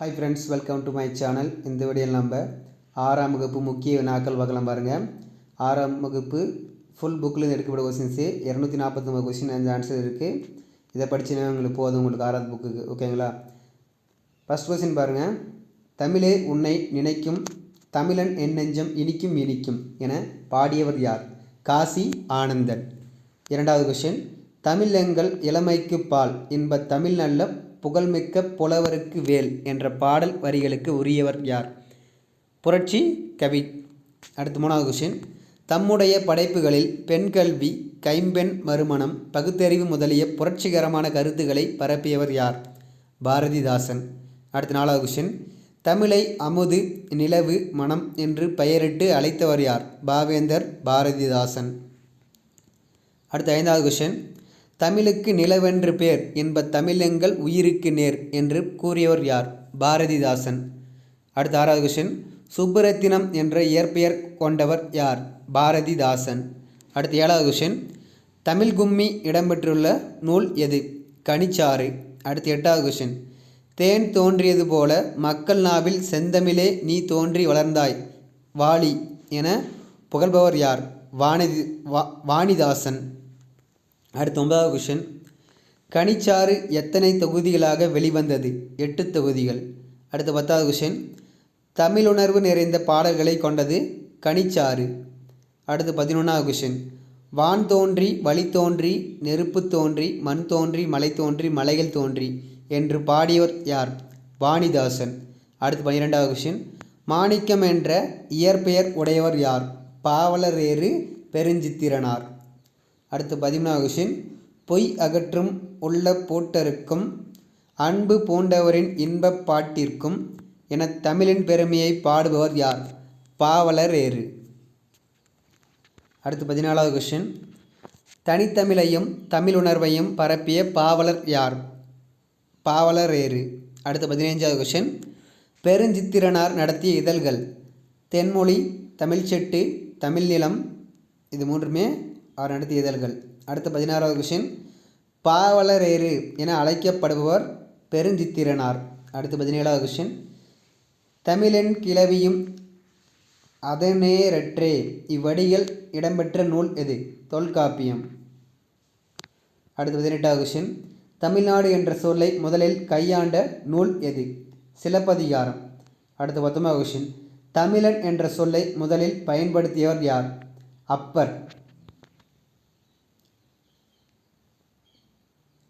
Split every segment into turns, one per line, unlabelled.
Hi friends, welcome to my channel. இந்த வீடியோவில் நம்ம 6ஆம் வகுப்பு முக்கிய வினாக்கள் பார்க்கலாம் பாருங்கள். 6ஆம் வகுப்பு ஃபுல் புக்கில் எடுக்கப்பட்ட கொஸ்டின்ஸு 249 கொஸ்டின் அந்த ஆன்சர் இருக்குது. இதை படிச்சுன்னா உங்களுக்கு போதும் உங்களுக்கு 6ஆவது புக்குக்கு. ஓகேங்களா? ஃபஸ்ட் கொஸ்டின் பாருங்கள். தமிழே உன்னை நினைக்கும் தமிழன் என் நெஞ்சம் இனிக்கும் இனிக்கும் என பாடியவர் யார்? காசி ஆனந்தன். இரண்டாவது கொஸ்டின். தமிழ் எங்கள் இளமைக்கு பால் இன்ப தமிழ் நல்ல புகழ்மிக்க புலவருக்கு வேல் என்ற பாடல் வரிகளுக்கு உரியவர் யார்? புரட்சி கவி. அடுத்து மூணாவது கொஸ்டின். தம்முடைய படைப்புகளில் பெண் கல்வி, கைம்பெண் மறுமணம், பகுத்தறிவு முதலிய புரட்சிகரமான கருத்துக்களை பரப்பியவர் யார்? பாரதிதாசன். அடுத்து நாலாவது கொஸ்டின். தமிழை அமுது, நிலவு, மனம் என்று பெயரிட்டு அழைத்தவர் யார்? பாவேந்தர் பாரதிதாசன். அடுத்து ஐந்தாவது கொஸ்டின். தமிழுக்கு நிலவென்று பேர் என்ப தமிழெங்கள் உயிருக்கு நேர் என்று கூறியவர் யார்? பாரதிதாசன். அடுத்த ஆறாவது கொஸ்டின். சுப்புரத்தினம் என்ற இயற்பெயர் கொண்டவர் யார்? பாரதிதாசன். அடுத்து ஏழாவது கொஸ்டின். தமிழ் கும்மி இடம்பெற்றுள்ள நூல் எது? கனிச்சாறு. அடுத்து எட்டாவது கொஸ்டின். தேன் தோன்றியது போல மக்கள் நாவில் செந்தமிழே நீ தோன்றி வளர்ந்தாய் வாலி என புகழ்பவர் யார்? வாணிதாசன். அடுத்து 9வது கொஸ்டின். கனிச்சாறு எத்தனை தொகுதிகளாக வெளிவந்தது? 8 தொகுதிகள். அடுத்து 10வது கொஸ்டின். தமிழுணர்வு நிறைந்த பாடல்களை கொண்டது கனிச்சாறு. அடுத்து 11வது கொஸ்டின். வான் தோன்றி வழி தோன்றி நெருப்பு தோன்றி மண் தோன்றி மலை தோன்றி மலைகள் தோன்றி என்று பாடியவர் யார்? வாணிதாசன். அடுத்து 12வது கொஸ்டின். மாணிக்கம் என்ற இயற்பெயர் உடையவர் யார்? பாவலரேறு பெருஞ்சித்திரனார். அடுத்து 13வது கொஸ்டின். பொய் அகற்றும் உள்ள போட்டருக்கும் அன்பு பூண்டவரின் இன்பப் பாட்டிற்கும் என தமிழின் பெருமையை பாடுபவர் யார்? பாவலரேறு. அடுத்து 14வது கொஸ்டின். தனித்தமிழையும் தமிழுணர்வையும் பரப்பிய பாவலர் யார்? பாவலரேறு. அடுத்து 15வது கொஸ்டின். பெருஞ்சித்திரனார் நடத்திய இதழ்கள் தென்மொழி, தமிழ்ச்செட்டு, தமிழ் நிலம், இது மூன்றுமே அவர் நடத்திய இதழ்கள். அடுத்த 16வது கொஸ்டின். பாவலரேறு என அழைக்கப்படுபவர் பெருஞ்சித்திரனார். அடுத்து 17வது கொஸ்டின். தமிழென் கிளவியும் அதனேரற்றே இவ்வடிகள் இடம்பெற்ற நூல் எது? தொல்காப்பியம். அடுத்து 18வது கொஸ்டின். தமிழ்நாடு என்ற சொல்லை முதலில் கையாண்ட நூல் எது? சிலப்பதிகாரம். அடுத்து 19வது கொஸ்டின். தமிழன் என்ற சொல்லை முதலில் பயன்படுத்தியவர் யார்? அப்பர்.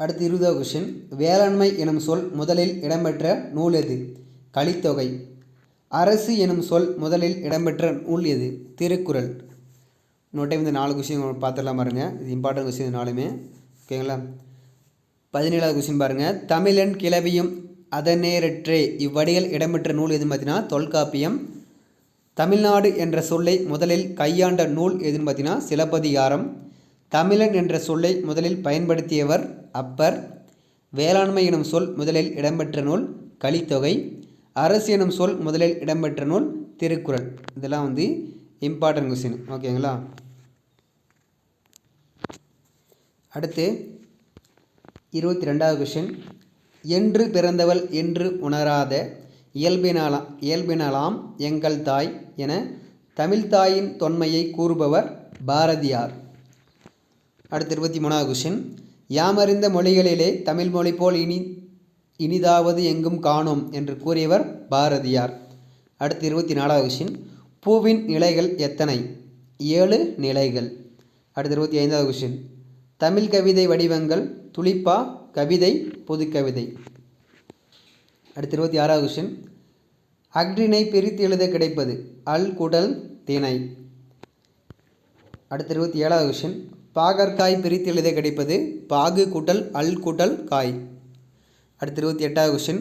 அடுத்து 20வது கொஸ்டின். வேளாண்மை எனும் சொல் முதலில் இடம்பெற்ற நூல் எது? கலித்தொகை. அரசு எனும் சொல் முதலில் இடம்பெற்ற நூல் எது? திருக்குறள். இன்னொரு டைம் இந்த 4 கொஸ்டின் பார்த்துடலாம் பாருங்கள். இது இம்பார்ட்டன்ட் கொஸ்டின் 4மே. ஓகேங்களா? 17வது கொஸ்டின் பாருங்கள். தமிழன் கிளவியும் அதனேரற்றே இவ்வடிகள் இடம்பெற்ற நூல் எதுன்னு பார்த்தீங்கன்னா தொல்காப்பியம். தமிழ்நாடு என்ற சொல்லை முதலில் கையாண்ட நூல் எதுன்னு பார்த்தீங்கன்னா சிலப்பதிகாரம். தமிழன் என்ற சொல்லை முதலில் பயன்படுத்தியவர் அப்பர். வேளாண்மை எனும் சொல் முதலில் இடம்பெற்ற நூல் கலித்தொகை. அரசு எனும் சொல் முதலில் இடம்பெற்ற நூல் திருக்குறள். இதெல்லாம் இம்பார்ட்டன்ட் கொஸ்டின். ஓகேங்களா? அடுத்து 22வது கொஸ்டின். என்று பிறந்தவள் என்று உணராத இயல்பினலாம் எங்கள் தாய் என தமிழ்தாயின் தொன்மையை கூறுபவர் பாரதியார். அடுத்து 23வது கொஸ்டின். யாமறிந்த மொழிகளிலே தமிழ் மொழி போல் இனிதாவது எங்கும் காணோம் என்று கூறியவர் பாரதியார். அடுத்து 24வது கொஸ்டின். பூவின் நிலைகள் எத்தனை? 7 நிலைகள். அடுத்து 25வது கொஸ்டின். தமிழ் கவிதை வடிவங்கள் துளிப்பா, கவிதை, புதுக்கவிதை. அடுத்து 26வது கொஸ்டின். அஃறிணை பிரித்து எழுத கிடைப்பது அல் குடல் திணை. அடுத்து 27வது கொஸ்டின். பாகற்காய் பிரித்து எழுத கிடைப்பது பாகு குட்டல் அல் குட்டல் காய். அடுத்து 28வது கொஸ்டின்.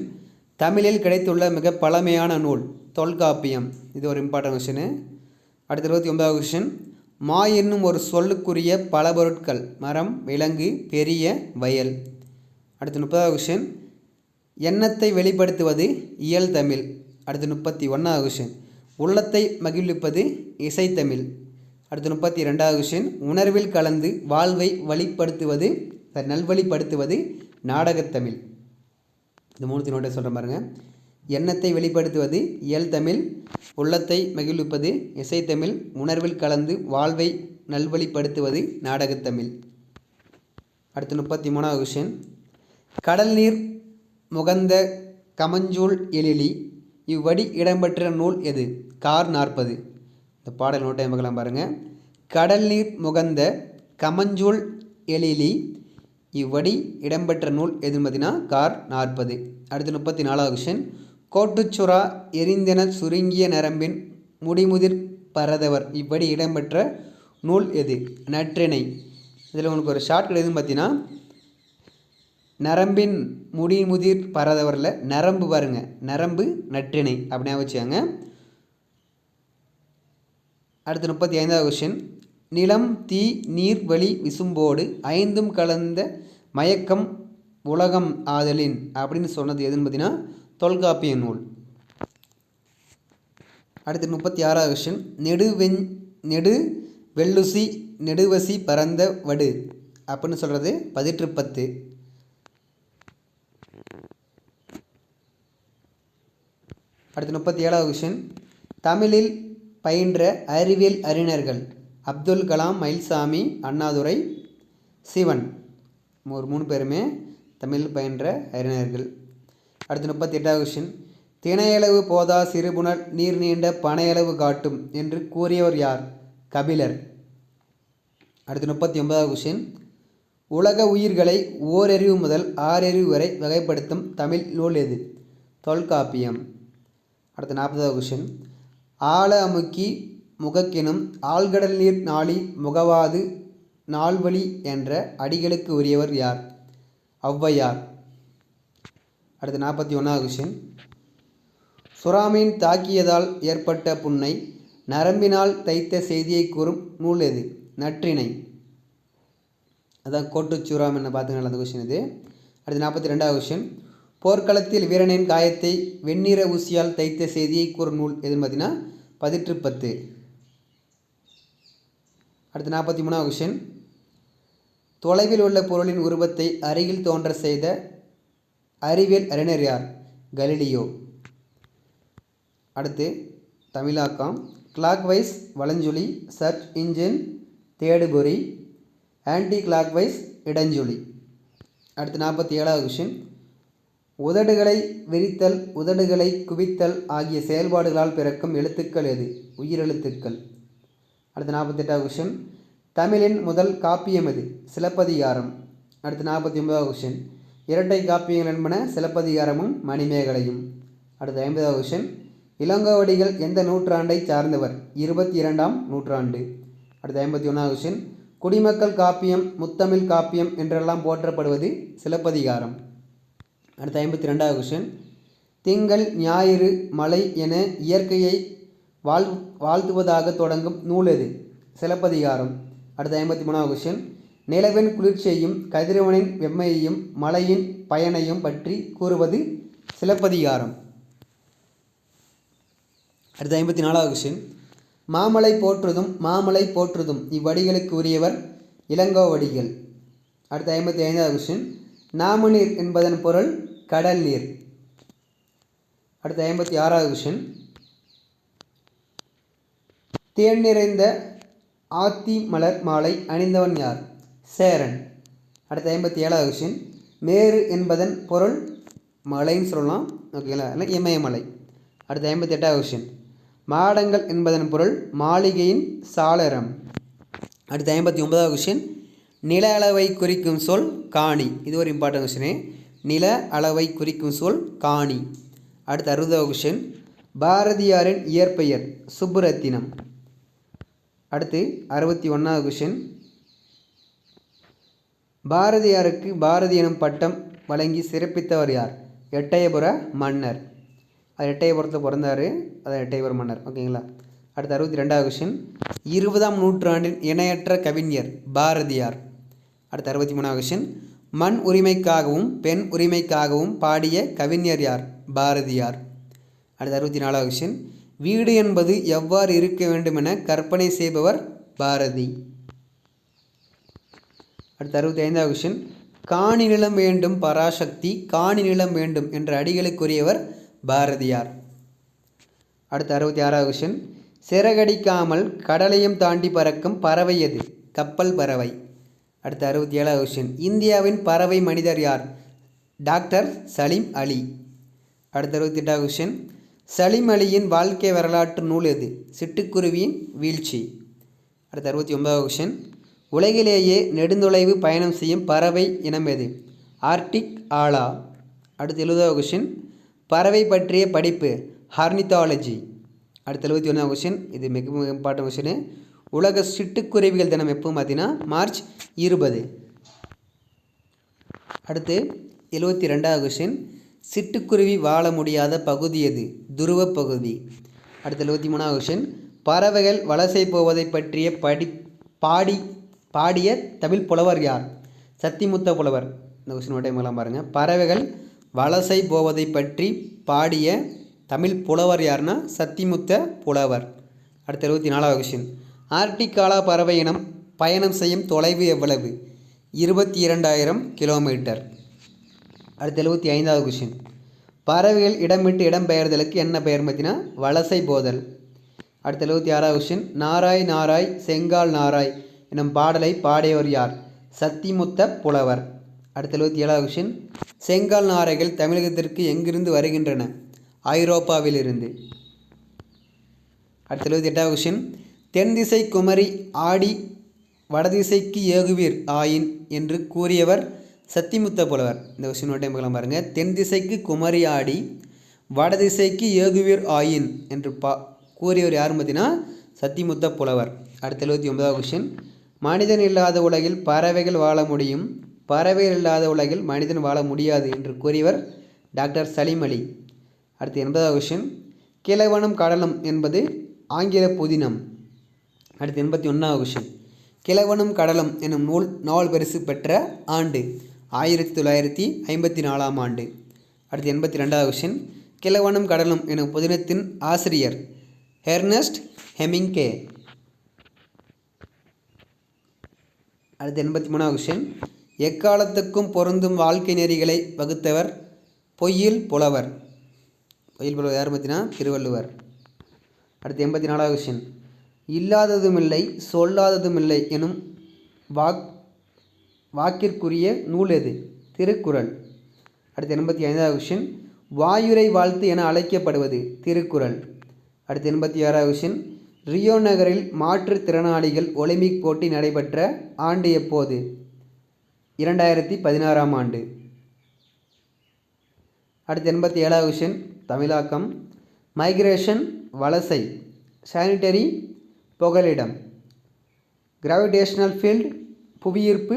தமிழில் கிடைத்துள்ள மிக பழமையான நூல் தொல்காப்பியம். இது ஒரு இம்பார்ட்டன்ட் கொஸ்டின். அடுத்து 29வது கொஸ்டின். மா என்னும் ஒரு சொல்லுக்குரிய பல பொருட்கள் மரம், விலங்கு, பெரிய, வயல். அடுத்து 30வது கொஸ்டின். எண்ணத்தை வெளிப்படுத்துவது இயல் தமிழ். அடுத்து 31வது கொஸ்டின். உள்ளத்தை மகிழ்விப்பது இசைத்தமிழ். அடுத்து 32வது கொஸ்டின். உணர்வில் கலந்து வாழ்வை நல்வழிப்படுத்துவது நாடகத்தமிழ். இந்த 3 நோட்டை சொல்கிறேன் பாருங்கள். எண்ணத்தை வெளிப்படுத்துவது இயல் தமிழ், உள்ளத்தை மகிழ்விப்பது இசைத்தமிழ், உணர்வில் கலந்து வாழ்வை நல்வழிப்படுத்துவது நாடகத்தமிழ். அடுத்து 33வது கொஷின். கடல் நீர் முகந்த கமஞ்சூல் எழிலி இவ்வடி இடம்பெற்ற நூல் எது? கார் 40. இந்த பாடல் நோட்டை பார்க்கலாம் பாருங்கள். கடல் நீர் முகந்த கமஞ்சூல் எழிலி இவ்வடி இடம்பெற்ற நூல் எதுன்னு பார்த்தீங்கன்னா கார் 40. அடுத்து 34வது கொஷின். கோட்டுச்சுறா எரிந்தென சுருங்கிய நரம்பின் முடிமுதிர் பரதவர் இவ்வடி இடம்பெற்ற நூல் எது? நற்றிணை. இதில் உங்களுக்கு ஒரு ஷார்ட் எதுன்னு பார்த்தீங்கன்னா நரம்பின் முடிமுதிர் பரதவரில் நரம்பு பாருங்கள், நரம்பு நற்றிணை அப்படின்னா வச்சுக்காங்க. அடுத்து 35வது கொஷின். நிலம் தீ நீர் வழி விசும்போடு ஐந்தும் கலந்த மயக்கம் உலகம் ஆதலின் அப்படின்னு சொன்னது எதுன்னு பார்த்தீங்கன்னா தொல்காப்பிய நூல். அடுத்து 36வது கொஷின். நெடு வெள்ளுசி நெடுவசி பரந்த வடு அப்படின்னு சொல்கிறது பதிற்றுப்பத்து. அடுத்து 37வது கொஷின். தமிழில் பயின்ற அறிவியல் அறிஞர்கள் அப்துல் கலாம், மயில்சாமி, அண்ணாதுரை, சிவன். ஒரு 3 பேருமே தமிழில் பயின்ற அறிஞர்கள். அடுத்து 38வது கொஷின். திணையளவு போதா சிறுபுணர் நீர் நீண்ட பனையளவு காட்டும் என்று கூறியவர் யார்? கபிலர். அடுத்து 39வது கொஷின். உலக உயிர்களை ஓரறிவு முதல் 6 அறிவு வரை வகைப்படுத்தும் தமிழ் நூல் எது? தொல்காப்பியம். அடுத்து 40வது கொஷின். ஆழ அமுக்கி முகக்கினும் ஆழ்கடல் நீர் நாளி முகவாது நாள்வழி என்ற அடிகளுக்கு உரியவர் யார்? ஔவையார். அடுத்து 41வது கொஷின். சுறாமீன் தாக்கியதால் ஏற்பட்ட புண்ணை நரம்பினால் தைத்த செய்தியை கூறும் நூல் எது? நற்றிணை. அதான் கோட்டுச்சுறாம் என்ன பார்த்துக்கலாம் அந்த கொஷின் இது. அடுத்து 42வது கொஷின். போர்க்களத்தில் வீரனின் காயத்தை வெண்ணிற ஊசியால் தைத்த செய்தியை கூறும் நூல் எதுன்னு பார்த்தீங்கன்னா பதிற்றுப்பத்து. அடுத்து 43வது கொஷின். தொலைவில் உள்ள பொருளின் உருவத்தை அருகில் தோன்ற செய்த அறிவியல் அறிஞர் யார்? கலிலியோ. அடுத்து தமிழாக்கம். கிளாக்வைஸ் வலஞ்சுழி, சர்ச் இன்ஜின் தேடுபொறி, ஆன்டி கிளாக்வைஸ் இடஞ்சுழி. அடுத்து 47வது கொஷின். உதடுகளை விரித்தல் உதடுகளை குவித்தல் ஆகிய செயல்பாடுகளால் பிறக்கும் எழுத்துக்கள் எது? உயிரெழுத்துக்கள். அடுத்து 48வது கொஷின். தமிழின் முதல் காப்பியம் எது? சிலப்பதிகாரம். அடுத்து 49வது கொஷின். இரட்டை காப்பியங்கள் என்பன சிலப்பதிகாரமும் மணிமேகலையும். அடுத்து 50வது கொஷின். இளங்கோவடிகள் எந்த நூற்றாண்டை சார்ந்தவர்? 22ஆம் நூற்றாண்டு. அடுத்து 51வது கொஷின். குடிமக்கள் காப்பியம் முத்தமிழ் காப்பியம் என்றெல்லாம் போற்றப்படுவது சிலப்பதிகாரம். அடுத்து 52வது கொஷின். திங்கள் ஞாயிறு மலை என இயற்கையை வாழ்த்துவதாக தொடங்கும் நூல் எது? சிலப்பதிகாரம். அடுத்து 53வது கொஷின். நிலவின் குளிர்ச்சியையும் கதிரவனின் வெம்மையையும் மலையின் பயனையும் பற்றி கூறுவது சிலப்பதிகாரம். அடுத்து 54வது கொஷின். மாமலை போற்றுதும் மாமலை போற்றுதும் இவ்வடிகளுக்கு உரியவர் இளங்கோவடிகள். அடுத்து 55வது கொஷின். நாமநீர் என்பதன் பொருள் கடல் நீர். அடுத்து 56வது கொஷின். தேன் நிறைந்த ஆத்தி மலர் மாலை அணிந்தவன் யார்? சேரன். அடுத்து 57வது கொஷின். மேரு என்பதன் பொருள் மலைன்னு சொல்லலாம், ஓகேங்களா, இல்லை இமயமலை. அடுத்து 58வது கொஷின். மாடங்கள் என்பதன் பொருள் மாளிகையின் சாளரம். அடுத்து 59வது கொஷின். நில அளவை குறிக்கும் சொல் காணி. இது ஒரு இம்பார்ட்டன்ட் கொஷினு. நில அளவை குறிக்கும் சொல் காணி. அடுத்து 60வது கொஷின். பாரதியாரின் இயற்பெயர் சுப்புரத்தினம். அடுத்து 61வது கொஷின். பாரதியாருக்கு பாரதி எனும் பட்டம் வழங்கி சிறப்பித்தவர் யார்? எட்டயபுர மன்னர். அது எட்டயபுரத்தில் பிறந்தார், அது எட்டயபுர மன்னர், ஓகேங்களா. அடுத்து 62வது கொஷின். 20ஆம் நூற்றாண்டின் இணையற்ற கவிஞர் பாரதியார். அடுத்து 63வது கொஷின். மண் உரிமைக்காகவும் பெண் உரிமைக்காகவும் பாடிய கவிஞர் யார்? பாரதியார். அடுத்து 64வது கொஷின். வீடு என்பது எவ்வாறு இருக்க வேண்டும் என கற்பனை செய்பவர் பாரதி. அடுத்து 65வது கொஷின். காணி நிலம் வேண்டும் பராசக்தி காணி நிலம் வேண்டும் என்ற அடிகளுக்குரியவர் பாரதியார். அடுத்து 66வது கொஷின். சிறகடிக்காமல் கடலையும் தாண்டி பறக்கும் பறவை எது? கப்பல் பறவை. அடுத்து 67வது கொஷின். இந்தியாவின் பறவை மனிதர் யார்? டாக்டர் சலீம் அலி. அடுத்து 68வது கொஷின். சலீம் அலியின் வாழ்க்கை வரலாற்று நூல் எது? சிட்டுக்குருவியின் வீழ்ச்சி. அடுத்து 69வது கொஷின். உலகிலேயே நெடுந்தொலைவு பயணம் செய்யும் பறவை இனம் எது? ஆர்டிக் ஆலா. அடுத்து 70வது கொஷின். பறவை பற்றிய படிப்பு ஹார்னித்தாலஜி. அடுத்து 71வது கொஷின். இது மிக இம்பார்ட்டன்ட் கொஷின். உலக சிட்டுக்குருவிகள் தினம் எப்போ பார்த்தீங்கன்னா மார்ச் 20. அடுத்து 72வது கொஷின். சிட்டுக்குருவி வாழ முடியாத பகுதி எது? துருவ பகுதி. அடுத்து 73வது கொஷின். பறவைகள் வலசை போவதை பற்றிய பாடிய தமிழ் புலவர் யார்? சத்திமுத்த புலவர். இந்த கொஷின் ஒரு டைம் எல்லாம் பாருங்கள். பறவைகள் வலசை போவதை பற்றி பாடிய தமிழ் புலவர் யார்னா சத்திமுத்த புலவர். அடுத்து 74வது கொஷின். ஆர்டிக் ஆலா பறவை இனம் பயணம் செய்யும் தொலைவு எவ்வளவு? 22,000 கிலோமீட்டர். அடுத்து 75வது கொஷின். பறவைகள் இடமிட்டு இடம்பெயர்தலுக்கு என்ன பெயர் பார்த்தீங்கன்னா வலசை போதல். அடுத்து 76வது கொஷின். நாராய் நாராய் செங்கால் நாராய் எனும் பாடலை பாடியவர் யார்? சத்திமுத்த புலவர். அடுத்து 77வது கொஷின். செங்கால் நாரைகள் தமிழகத்திற்கு எங்கிருந்து வருகின்றன? ஐரோப்பாவிலிருந்து. அடுத்து 78வது கொஷின். தென் திசை குமரி ஆடி வடதிசைக்கு ஏகுவீர் ஆயின் என்று கூறியவர் சத்திமுத்த புலவர். இந்த கொஷின் ஒரு டைம் பார்க்கலாம் பாருங்கள். தென் திசைக்கு குமரி ஆடி வடதிசைக்கு ஏகுவீர் ஆயின் என்று கூறியவர் யாரும் பார்த்தீங்கன்னா சத்திமுத்த புலவர். அடுத்து 79வது கொஷின். மனிதன் இல்லாத உலகில் பறவைகள் வாழ முடியும், பறவைகள் இல்லாத உலகில் மனிதன் வாழ முடியாது என்று கூறியவர் டாக்டர் சலீம் அலி. அடுத்து 80வது கொஷின். கிழவனும் கடலும் என்பது ஆங்கில புதினம். அடுத்து 81வது கொஷின். கிழவனும் கடலும் எனும் நாவல் பரிசு பெற்ற ஆண்டு 1954ஆம் ஆண்டு. அடுத்து 82வது கொஷின். கிழவனும் கடலும் எனும் புதினத்தின் ஆசிரியர் எர்னஸ்ட் ஹெமிங்கே. அடுத்து 83வது கொஷின். எக்காலத்துக்கும் பொருந்தும் வாழ்க்கை நெறிகளை வகுத்தவர் பொய்யில் புலவர். பொய்யில் புலவர் யார் பார்த்தீங்கன்னா திருவள்ளுவர். அடுத்து 84வது கொஷின். இல்லாததுமில்லை சொல்லாததுமில்லை எனும் வாக்கிற்குரிய நூல் எது? திருக்குறள். அடுத்து 85வது கொஷின். வாயுரை வாழ்த்து என அழைக்கப்படுவது திருக்குறள். அடுத்து 86வது கொஷின். ரியோ நகரில் மாற்றுத்திறனாளிகள் ஒலிம்பிக் போட்டி நடைபெற்ற ஆண்டு எப்போது? 2016ஆம் ஆண்டு. அடுத்து 87வது கொஷின். தமிழாக்கம். மைக்ரேஷன் வலசை, சானிட்டரி புகலிடம், கிராவிடேஷனல் ஃபீல்டு புவியீர்ப்பு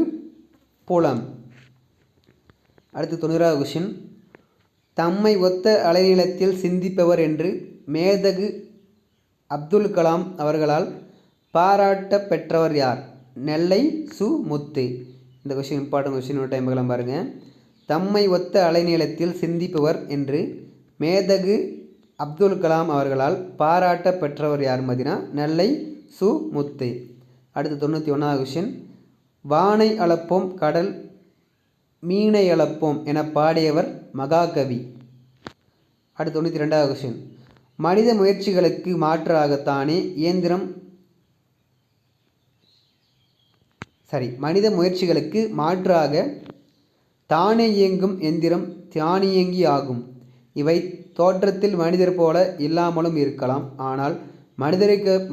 புலம். அடுத்து 90வது கொஷின். தம்மை ஒத்த அலைநீளத்தில் சிந்திப்பவர் என்று மேதகு அப்துல் கலாம் அவர்களால் பாராட்ட பெற்றவர் யார்? நெல்லை சு முத்து. இந்த கொஷின் இம்பார்ட்டன்ட் கொஷின் ஒரு டைம் பார்க்கலாம் பாருங்கள். தம்மை ஒத்த அலைநீளத்தில் சிந்திப்பவர் என்று மேதகு அப்துல் கலாம் அவர்களால் பாராட்ட பெற்றவர் யார் பார்த்தீங்கன்னா நெல்லை சு முத்து. அடுத்து 91வது கொஷின். வானை அளப்போம் கடல் மீனை அளப்போம் என பாடியவர் மகாகவி. அடுத்து 92வது கொஷின். மனித முயற்சிகளுக்கு மாற்றாகத்தானே மனித முயற்சிகளுக்கு மாற்றாக தானே இயங்கும் எந்திரம் தானியங்கி ஆகும். இவை தோற்றத்தில் மனிதர் போல இல்லாமலும் இருக்கலாம், ஆனால்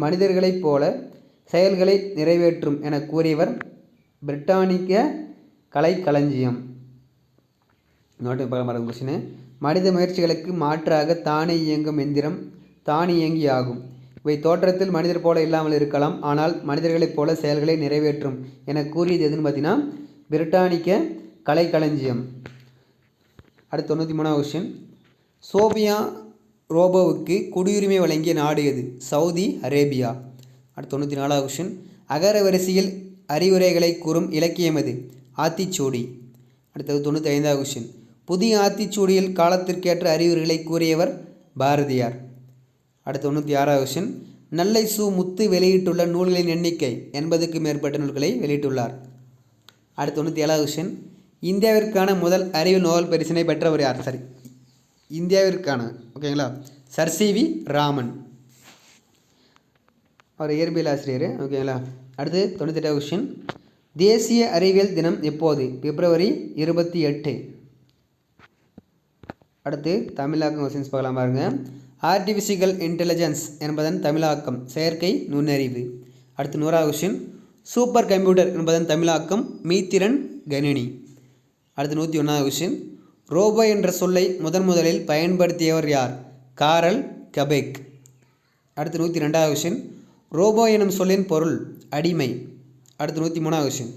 மனிதர்களைப் போல செயல்களை நிறைவேற்றும் என கூறியவர் பிரிட்டானிக்க கலைக்களஞ்சியம். நோட்டு பார்க்க கொஸ்டின். மனித முயற்சிகளுக்கு மாற்றாக தானே இயங்கும் எந்திரம் தானியங்கி ஆகும். இவை தோற்றத்தில் மனிதர் போல இல்லாமல் இருக்கலாம், ஆனால் மனிதர்களைப் போல செயல்களை நிறைவேற்றும் என கூறியது எதுன்னு பார்த்தீங்கன்னா பிரிட்டானிக்க கலைக்களஞ்சியம். அடுத்து 93வது கொஸ்டின். சோபியா ரோபோவுக்கு குடியுரிமை வழங்கிய நாடு எது? Saudi Arabia. அடுத்து 94வது கொஸ்டின். அகர வரிசையில் அறிவுரைகளை கூறும் இலக்கியம் எது? ஆத்திச்சூடி. அடுத்தது 95வது கொஸ்டின். புதிய ஆத்திச்சூடியில் காலத்திற்கேற்ற அறிவுரைகளை கூறியவர் பாரதியார். அடுத்து 96வது கொஸ்டின். நெல்லை சு முத்து வெளியிட்டுள்ள நூல்களின் எண்ணிக்கை 80க்கு மேற்பட்ட நூல்களை வெளியிட்டுள்ளார். அடுத்து 97வது கொஸ்டின். இந்தியாவிற்கான முதல் அறிவியல் நோபல் பரிசினை பெற்றவர் யார்? இந்தியாவிற்கான ஓகேங்களா சர் சி.வி. ராமன் அவர் இயற்பியல் ஆசிரியர் ஓகேங்களா. அடுத்து 98வது கொஸ்டின், தேசிய அறிவியல் தினம் எப்போது? பிப்ரவரி 28. அடுத்து தமிழாக்கம் கொஸ்டின்ஸ் பார்க்கலாம் பாருங்கள். ஆர்டிஃபிஷியல் இன்டெலிஜென்ஸ் என்பதன் தமிழாக்கம் செயற்கை நுண்ணறிவு. அடுத்து 100வது கொஸ்டின், சூப்பர் கம்ப்யூட்டர் என்பதன் தமிழாக்கம் மீத்திறன் கணினி. அடுத்து 101வது கொஸ்டின், ரோபோ என்ற சொல்லை முதலில் பயன்படுத்தியவர் யார்? காரல் கபெக். அடுத்து 102வது கொஸ்டின், ரோபோ எனும் சொல்லின் பொருள் அடிமை. அடுத்து 103வது கொஸ்டின்,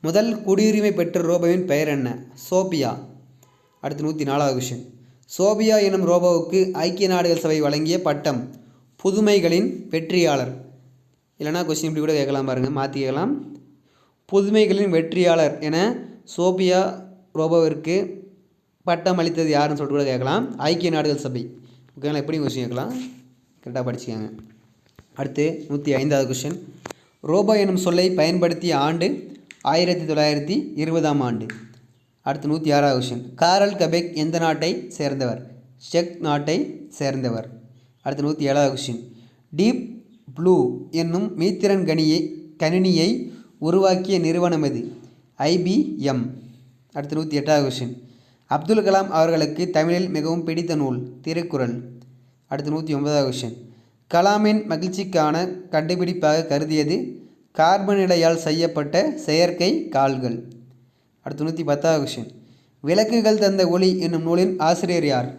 முதல் குடியுரிமை பெற்ற ரோபோவின் பெயர் என்ன? சோபியா. அடுத்து 104வது கொஸ்டின், சோபியா எனும் ரோபோவுக்கு ஐக்கிய நாடுகள் சபை வழங்கிய பட்டம் புதுமைகளின் வெற்றியாளர். இல்லைனா கொஸ்டின் இப்படி கூட கேட்கலாம் பாருங்கள், மாற்றி கேட்கலாம். புதுமைகளின் வெற்றியாளர் என சோபியா ரோபோவிற்கு பட்டம் அளித்தது யாருன்னு சொல்லிட்டு கூட கேட்கலாம். ஐக்கிய நாடுகள் சபை. ஓகேங்களா, எப்படி கொஸ்டின் கேட்கலாம், கரெக்டாக படிச்சுக்காங்க. அடுத்து 105வது கொஸ்டின், ரோபோ எனும் சொல்லை பயன்படுத்திய ஆண்டு 1920ஆம் ஆண்டு. அடுத்து 106வது கொஸ்டின், காரல் கபெக் எந்த நாட்டை சேர்ந்தவர்? செக் நாட்டை சேர்ந்தவர். அடுத்து 107வது கொஸ்டின், டீப் ப்ளூ என்னும் மீத்திறன் கணினியை உருவாக்கிய நிறுவனம் எது? IBM. அடுத்து 108வது கொஸ்டின், அப்துல் கலாம் அவர்களுக்கு தமிழில் மிகவும் பிடித்த நூல்? திருக்குறள். அடுத்து 109வது கொஸ்டின், கலாமின் மகிழ்ச்சிக்கான கண்டுபிடிப்பாக கருதியது கார்பன் நிலையால் செய்யப்பட்ட செயற்கை கால்கள். அடுத்து 110வது கொஸ்டின், விளக்குகள் தந்த ஒளி என்னும் நூலின் ஆசிரியர் யார்?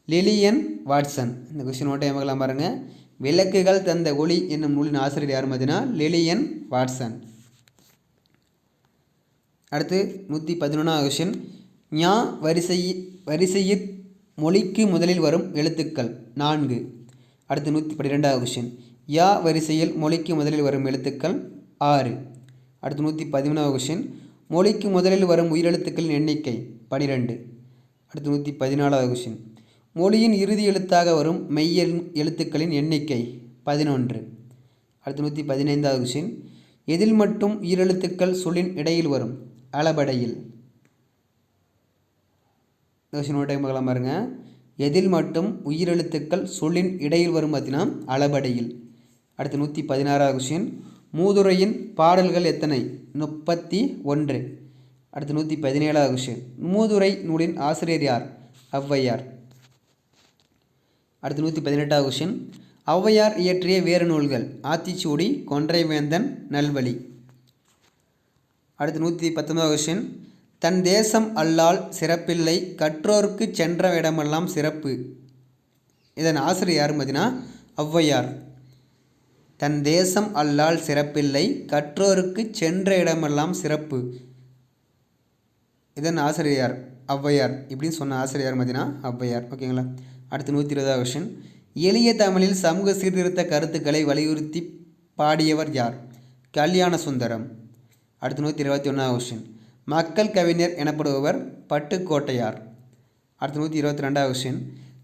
Lillian Watson. இந்த கொஸ்டின் நோட்டை எமக்கலாம் பாருங்கள். விளக்குகள் தந்த ஒளி என்னும் நூலின் ஆசிரியர் யார் பார்த்தீங்கன்னா லிலியன் வாட்சன். அடுத்து 111வது கொஸ்டின், ஞா வரிசையில் மொழிக்கு முதலில் வரும் எழுத்துக்கள் 4. அடுத்து 112வது கொஸ்டின், யா வரிசையில் மொழிக்கு முதலில் வரும் எழுத்துக்கள் 6. அடுத்து 113வது கொஸ்டின், மொழிக்கு முதலில் வரும் உயிரெழுத்துக்களின் எண்ணிக்கை 12. அடுத்து 114வது கொஸ்டின், மொழியின் இறுதி எழுத்தாக வரும் மெய் எழுத்துக்களின் எண்ணிக்கை 11. அடுத்து 115வது கொஸ்டின், எதில் மட்டும் உயிரெழுத்துக்கள் சொல்லின் இடையில் வரும்? அளபடையில். கொஸ்டின் நோட் டைம் பார்க்கலாம் பாருங்க. எதில் மட்டும் உயிரெழுத்துக்கள் சொல்லின் இடையில் வரும் பார்த்தீங்கன்னா அளபடையில். அடுத்து 116வது கொஸ்டின், மூதுரையின் பாடல்கள் எத்தனை? 31. அடுத்து 117வது கொஸ்டின், மூதுரை நூலின் ஆசிரியர் யார்? ஔவையார். அடுத்து 118வது கொஸ்டின், ஔவையார் இயற்றிய வேறு நூல்கள்? ஆத்திச்சூடி, கொன்றைவேந்தன், நல்வழி. அடுத்து 119வது கொஸ்டின், தன் தேசம் அல்லால் சிறப்பில்லை கற்றோருக்கு சென்ற இடமெல்லாம் சிறப்பு. இதன் ஆசிரியர் யார் பார்த்தீங்கன்னா ஔவையார். தன் தேசம் அல்லால் சிறப்பில்லை கற்றோருக்கு சென்ற இடமெல்லாம் சிறப்பு. இதன் ஆசிரியர் ஔவையார். இப்படின்னு சொன்ன ஆசிரியர் பார்த்தீங்கன்னா ஔவையார். ஓகேங்களா. அடுத்து 120வது கொஸ்டின், எளிய தமிழில் சமூக சீர்திருத்த கருத்துக்களை வலியுறுத்தி பாடியவர் யார்? கல்யாண சுந்தரம். அடுத்து 121வது கொஸ்டின், மக்கள் கவிஞர் எனப்படுபவர் பட்டுக்கோட்டையார். அடுத்து 122வது கொஸ்டின்,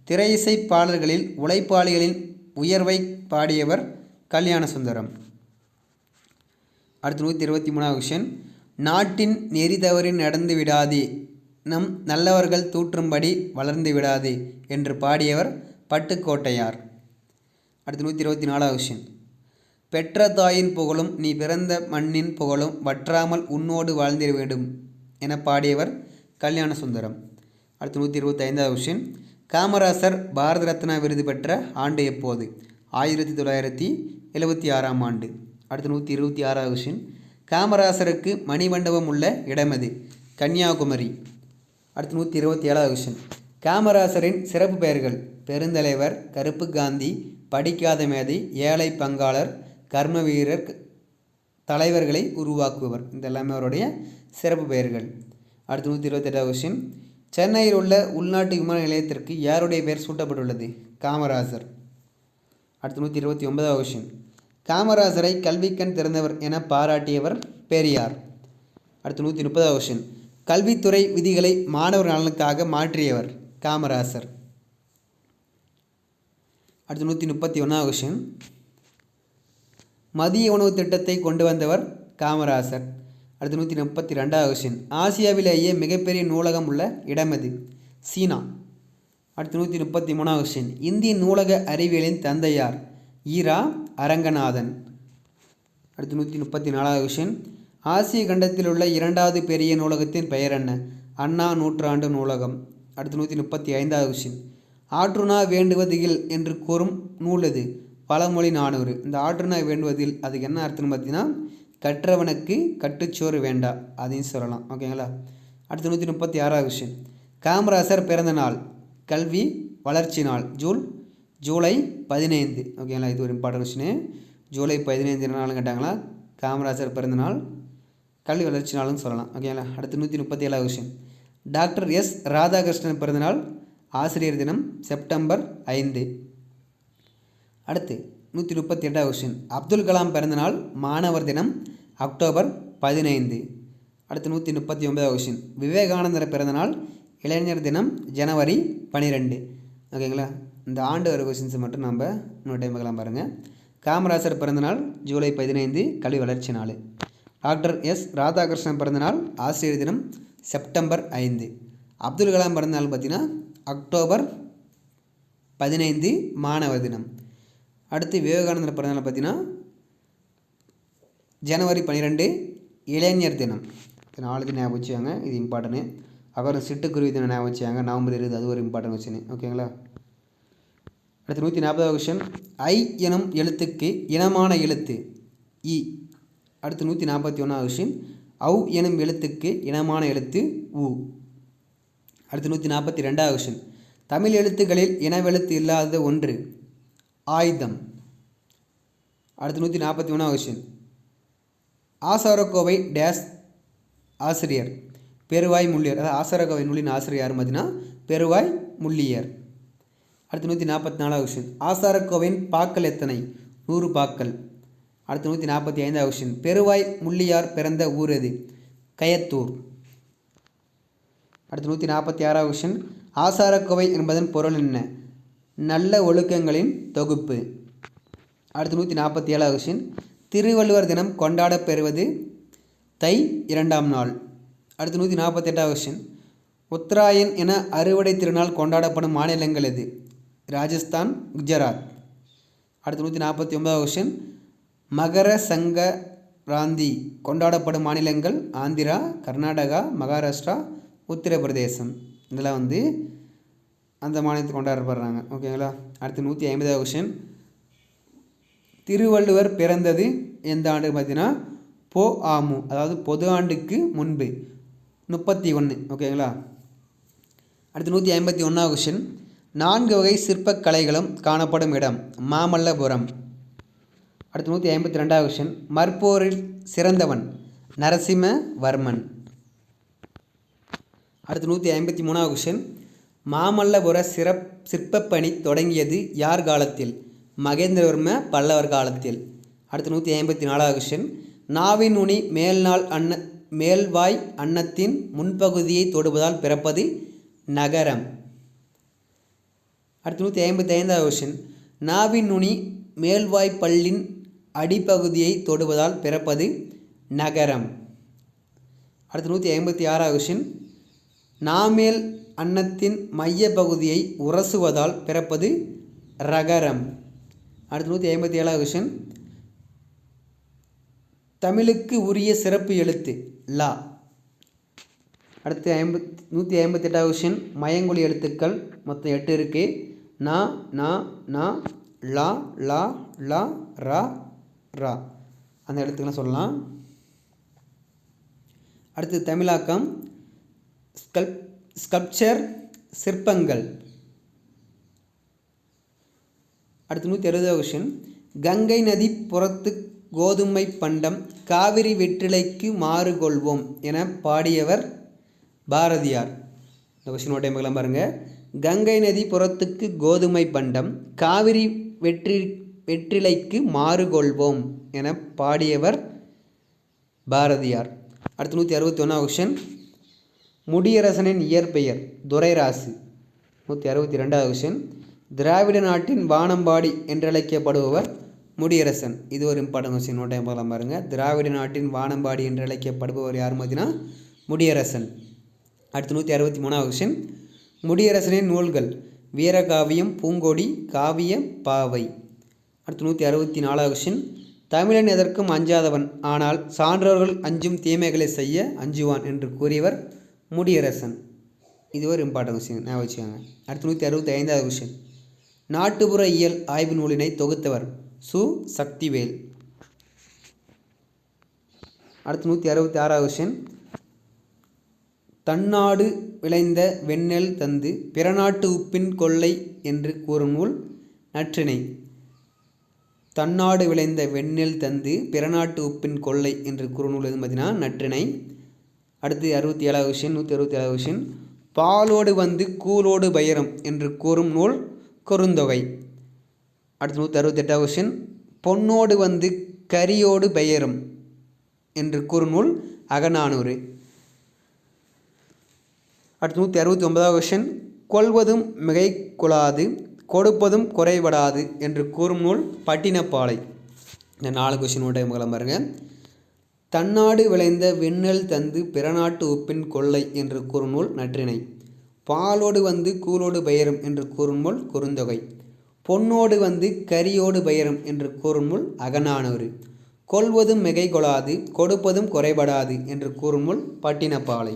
திரை இசை பாடல்களில் உழைப்பாளிகளின் உயர்வை பாடியவர் கல்யாண சுந்தரம். அடுத்து 123வது கொஸ்டின், நாட்டின் நெறி தவறி நடந்து விடாதே, நம் நல்லவர்கள் தூற்றும்படி வளர்ந்து விடாதே என்று பாடியவர் பட்டுக்கோட்டையார். அடுத்து 124வது கொஸ்டின், பெற்ற தாயின் புகழும் நீ பிறந்த மண்ணின் புகழும் வற்றாமல் உன்னோடு வாழ்ந்திட வேண்டும் என பாடியவர் கல்யாண சுந்தரம். அடுத்து 125வது கொஸ்டின், காமராசர் பாரத ரத்னா விருது பெற்ற ஆண்டு எப்போது? 1976ஆம் ஆண்டு. அடுத்து 126வது கொஸ்டின், காமராசருக்கு மணிமண்டபம் உள்ள இடம் எது? கன்னியாகுமரி. அடுத்து 127வது கொஸ்டின், காமராசரின் சிறப்பு பெயர்கள்? பெருந்தலைவர், கருப்பு காந்தி, படிக்காத மேதை, ஏழை பங்காளர், கர்ம வீரர், தலைவர்களை உருவாக்குபவர். இந்த எல்லாமே அவருடைய சிறப்பு பெயர்கள். அடுத்து 128வது கொஸ்டின், சென்னையில் உள்ள உள்நாட்டு விமான நிலையத்திற்கு யாருடைய பெயர் சூட்டப்பட்டுள்ளது? காமராசர். அடுத்து 129வது கொஸ்டின், காமராசரை கல்விக்கண் திறந்தவர் என பாராட்டியவர் பெரியார். அடுத்து 130வது கொஸ்டின், கல்வித்துறை விதிகளை மாணவர் நலனுக்காக மாற்றியவர் காமராசர். அடுத்து 131வது கொஸ்டின், மதிய உணவு திட்டத்தை கொண்டு வந்தவர் காமராசர். அடுத்து 132வது கொஸ்டின், ஆசியாவிலேயே மிகப்பெரிய நூலகம் உள்ள இடம் எது? சீனா. அடுத்து 133 கொஸ்டின். இந்திய நூலக அறிவியலின் தந்தையார்? ஈரா அரங்கநாதன். அடுத்து 134 கொஸ்டின். ஆசிய கண்டத்தில் உள்ள இரண்டாவது பெரிய நூலகத்தின் பெயர் என்ன? அண்ணா நூற்றாண்டு நூலகம். அடுத்து 135 கொஸ்டின். ஆற்றுணா வேண்டுவதில் என்று கூறும் நூல் எது? பழமொழி 400. இந்த ஆற்றுணா வேண்டுவதில் அதுக்கு என்ன அர்த்தம்னு பார்த்தீங்கன்னா, கற்றவனுக்கு கட்டுச்சோறு வேண்டா அதையும் சொல்லலாம். ஓகேங்களா? அடுத்து 136 கொஸ்டின். காமராசர் பிறந்த நாள்? கல்வி வளர்ச்சி நாள். ஜூலை 15. ஓகேங்களா? இது ஒரு இம்பார்ட்டன்ட் கொஸ்டின். ஜூலை 15 என்ன நாள்னு கேட்டாங்களா, காமராசர் பிறந்த நாள், கல்வி வளர்ச்சி நாள்னு சொல்லலாம். ஓகேங்களா? அடுத்து 137 கொஸ்டின். டாக்டர் எஸ் ராதாகிருஷ்ணன் பிறந்தநாள்? ஆசிரியர் தினம் செப்டம்பர் 5. அடுத்து 138 கொஸ்டின். அப்துல் கலாம் பிறந்தநாள்? மாணவர் தினம் அக்டோபர் 15. அடுத்து 139 கொஸ்டின். விவேகானந்தர் பிறந்தநாள்? இளைஞர் தினம் ஜனவரி 12. ஓகேங்களா? இந்த ஆண்டு வர கொஸ்டின்ஸ் மட்டும் நம்ம இன்னொரு டைம் பார்க்கலாம் பாருங்கள். காமராசர் பிறந்தநாள் ஜூலை 15, கல்வி வளர்ச்சி நாள். டாக்டர் எஸ் ராதாகிருஷ்ணன் பிறந்தநாள் ஆசிரியர் தினம் செப்டம்பர் 5. அப்துல் கலாம் பிறந்தநாள் பார்த்திங்கன்னா அக்டோபர் 15 மாணவர் தினம். அடுத்து விவேகானந்தர் பிறந்தநாள் பார்த்திங்கன்னா ஜனவரி 12 இளைஞர் தினம். 4 தினம் ஞாபகம் வச்சுக்காங்க, இது இம்பார்ட்டனு. அப்புறம் சிட்டுக்குருவி தினம் ஞாபகம் வச்சுக்காங்க, நவம்பர் 20, அது ஒரு இம்பார்ட்டன் கொஸ்டின். ஓகேங்களா? அடுத்து 140 கொஸ்டின். ஐ எனும் எழுத்துக்கு இனமான எழுத்து? இ. அடுத்து 141 கொஸ்டின். ஔ எனும் எழுத்துக்கு இனமான எழுத்து? உ. அடுத்து 142 கொஸ்டின். தமிழ் எழுத்துக்களில் இனவெழுத்து இல்லாத ஒன்று? ஆயுதம். அடுத்து 141 கொஸ்டின். ஆசாரக்கோவை டேஸ் ஆசிரியர்? பெருவாய் முள்ளியர். அதாவது ஆசாரக்கோவை நூலின் ஆசிரியர் யார் பார்த்தீங்கன்னா பெருவாய் முள்ளியர். அடுத்து 144 கொஸ்டின். ஆசாரக்கோவையின் பாக்கள் எத்தனை? 100 பாக்கள். அடுத்து 145 கொஸ்டின். பெருவாய் முள்ளியார் பிறந்த ஊர் எது? கயத்தூர். அடுத்து 146 கொஸ்டின். ஆசாரக்கோவை என்பதன் பொருள் என்ன? நல்ல ஒழுக்கங்களின் தொகுப்பு. அடுத்து 147 கொஸ்டின். திருவள்ளுவர் தினம் கொண்டாடப் பெறுவது? தை 2ஆம் நாள். அடுத்து 148 கொஸ்டின். உத்தராயன் என அறுவடை திருநாள் கொண்டாடப்படும் மாநிலங்கள் எது? ராஜஸ்தான், குஜராத். அடுத்து 149 கொஸ்டின். மகர சங்கராந்தி கொண்டாடப்படும் மாநிலங்கள்? ஆந்திரா, கர்நாடகா, மகாராஷ்டிரா, உத்தரப்பிரதேசம். இதெல்லாம் அந்த மாநிலத்தில் கொண்டாடப்படுறாங்க. ஓகேங்களா? அடுத்து 150 கொஸ்டின். திருவள்ளுவர் பிறந்தது எந்த ஆண்டு பார்த்தீங்கன்னா பொ ஆமு, அதாவது பொது ஆண்டுக்கு முன்பு 31. ஓகேங்களா? அடுத்து 151 கொஸ்டின். 4 வகை சிற்பக்கலைகளும் காணப்படும் இடம்? மாமல்லபுரம். அடுத்து 152 கொஸ்டின். மற்போரில் சிறந்தவன்? நரசிம்மவர்மன். அடுத்து 153 கொஸ்டின். மாமல்லபுர சிற்பப்பணி தொடங்கியது யார் காலத்தில்? மகேந்திரவர்ம பல்லவர் காலத்தில். அடுத்து 154 கொஸ்டின். நாவின் நுனி மேல்வாய் அன்னத்தின் முன்பகுதியை தொடுவதால் பிறப்பது? நகரம். அடுத்து 155 கொஸ்டின். நாவின் நுனி மேல்வாய் பல்லின் அடிப்பகுதியை தொடுவதால் பிறப்பது? நகரம். அடுத்து 156 கொஸ்டின். நாமேல் அன்னத்தின் மைய பகுதியை உரசுவதால் பிறப்பது? ரகரம். அடுத்து 157 கொஸ்டின். தமிழுக்கு உரிய சிறப்பு எழுத்து? லா. அடுத்து 158 கொஸ்டின். மயங்கொலி எழுத்துக்கள் மொத்தம் 8 இருக்குது. நா, நா, நா, லா, லா, லா, ரா, ரா. அந்த எழுத்துக்கெல்லாம் சொல்லலாம். அடுத்து தமிழாக்கம் ஸ்கல்ப்சர் சிற்பங்கள். அடுத்து 160 கொஸ்டின். கங்கை நதி புறத்து கோதுமை பண்டம் காவிரி வெற்றிலைக்கு மாறு கொள்வோம் என பாடியவர்? பாரதியார். இந்த கொஸ்டின் ஒரு டைம் பார்க்கலாம் பாருங்கள். கங்கை நதி புறத்துக்கு கோதுமை பண்டம் காவிரி வெற்றிலைக்கு மாறு கொள்வோம் என பாடியவர்? பாரதியார். அடுத்து 161 கொஸ்டின். முடியரசனின் இயற்பெயர்? துரைராசு. 162 கொஸ்டின். திராவிட நாட்டின் வானம்பாடி என்றழைக்கப்படுபவர்? முடியரசன். இது ஒரு இம்பார்ட்டன் கொஸ்டின், நோட் டைம் பார்க்கலாம் பாருங்கள். திராவிட நாட்டின் வானம்பாடி என்றழைக்கப்படுபவர் யார் பார்த்தீங்கன்னா முடியரசன். அடுத்து 163 கொஸ்டின். முடியரசனின் நூல்கள்? வீரகாவியம், பூங்கொடி, காவிய பாவை. அடுத்து 164வது கொஸ்டின். தமிழன் எதற்கும் அஞ்சாதவன், ஆனால் சான்றோர்கள் அஞ்சும் தீமைகளை செய்ய அஞ்சுவான் என்று கூறியவர் முடியரசன். இது ஒரு இம்பார்ட்டன் கொஸ்டின், ஞாபகம் வச்சுக்கோங்க. அடுத்து 165வது கொஸ்டின். நாட்டுப்புற இயல் ஆய்வு நூலினை தொகுத்தவர் சு. சக்திவேல். அடுத்து 166வது கொஸ்டின். தன்னாடு விளைந்த வெண்ணெல் தந்து பிறநாட்டு உப்பின் கொள்ளை என்று கூறும் நூல் நற்றிணை. தன்னாடு விளைந்த வெண்ணெல் தந்து பிறநாட்டு உப்பின் கொள்ளை என்று கூறும் நூல் எது பார்த்தீங்கன்னா நற்றிணை. அடுத்து 67வது கொஸ்டின். 167வது கொஸ்டின். பாலோடு வந்து கூலோடு பயரம் என்று கூறும் நூல் குறுந்தொகை. அடுத்து 168வது கொஸ்டின். பொன்னோடு வந்து கரியோடு பெயரும் என்று கூறும் நூல் அகநானூறு. அடுத்து 169வது கொஸ்டின். கொள்வதும் மிகை கொள்ளாது கொடுப்பதும் குறைபடாது என்று கூறும் நூல் பட்டினப்பாலை. இந்த 4 கொஸ்டின் நோட்டை பாருங்க. தன்னாடு விளைந்த வெண்ணெல் தந்து பிறநாட்டு உப்பின் கொள்ளை என்று கூறும் நூல் நற்றிணை. பாலோடு வந்து கூலோடு பெயரும் என்று கூறும் நூல் குறுந்தொகை. பொன்னோடு வந்து கரியோடு பெயரும் என்று கூறும் நூல் அகநானூறு. கொள்வதும் மிகை கொள்ளாது கொடுப்பதும் குறைபடாது என்று கூறும் நூல் பட்டினப்பாலை.